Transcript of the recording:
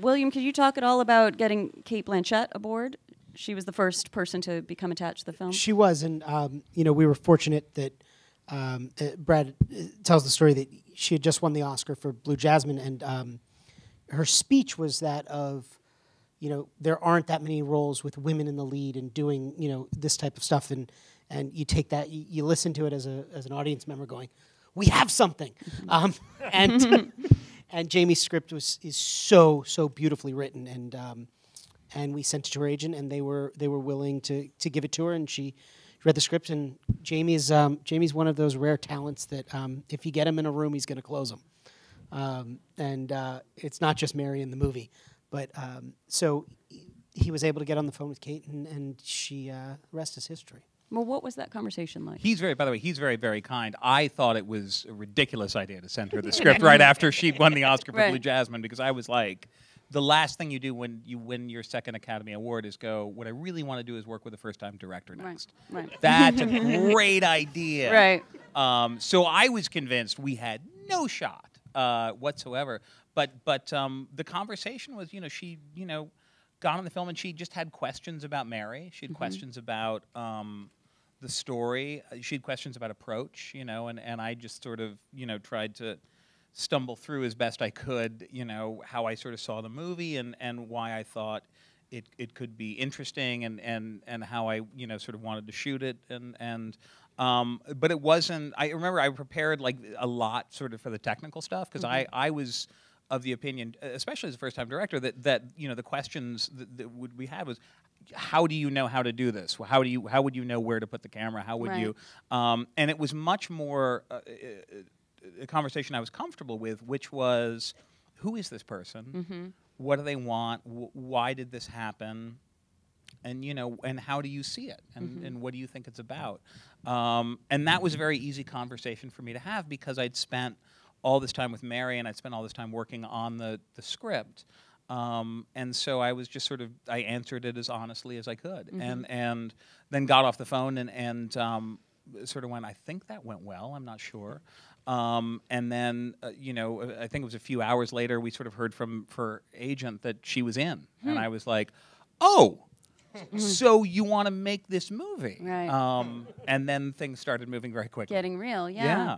William, could you talk at all about getting Cate Blanchett aboard? She was the first person to become attached to the film. She was, and we were fortunate that Brad tells the story that she had just won the Oscar for Blue Jasmine, and her speech was that of, there aren't that many roles with women in the lead and doing, this type of stuff, and you take that, you listen to it as an audience member going, we have something, and and Jamie's script is so beautifully written, and we sent it to her agent, and they were willing to give it to her, and she read the script, and Jamie's one of those rare talents that if you get him in a room, he's going to close him, and it's not just Mary in the movie, but so he was able to get on the phone with Cate, and she rest is history. Well, what was that conversation like? By the way, he's very, very kind. I thought it was a ridiculous idea to send her the script right after she won the Oscar for Blue Jasmine, because I was like, the last thing you do when you win your second Academy Award is go, what I really want to do is work with a first-time director next. Right. That's a great idea. Right. So I was convinced we had no shot whatsoever. But the conversation was, she, got on the film and she just had questions about Mary. She had questions about the story. She had questions about approach, and I just sort of, tried to stumble through as best I could, how I sort of saw the movie and why I thought it could be interesting and how I, sort of wanted to shoot it but it wasn't. I remember I prepared like a lot sort of for the technical stuff because I was of the opinion, especially as a first-time director, that the questions that we had was, how do you know how to do this? How would you know where to put the camera? How would you? And it was much more a conversation I was comfortable with, which was, who is this person? What do they want? Why did this happen? And and how do you see it? And what do you think it's about? And that was a very easy conversation for me to have because I'd spent all this time with Mary and I'd spent all this time working on the script. And so I was just sort of, I answered it as honestly as I could, and then got off the phone and sort of went, I think that went well, I'm not sure. And then, I think it was a few hours later, we sort of heard from her agent that she was in. And I was like, oh, so you want to make this movie. Right. And then things started moving very quickly. Getting real, yeah. Yeah.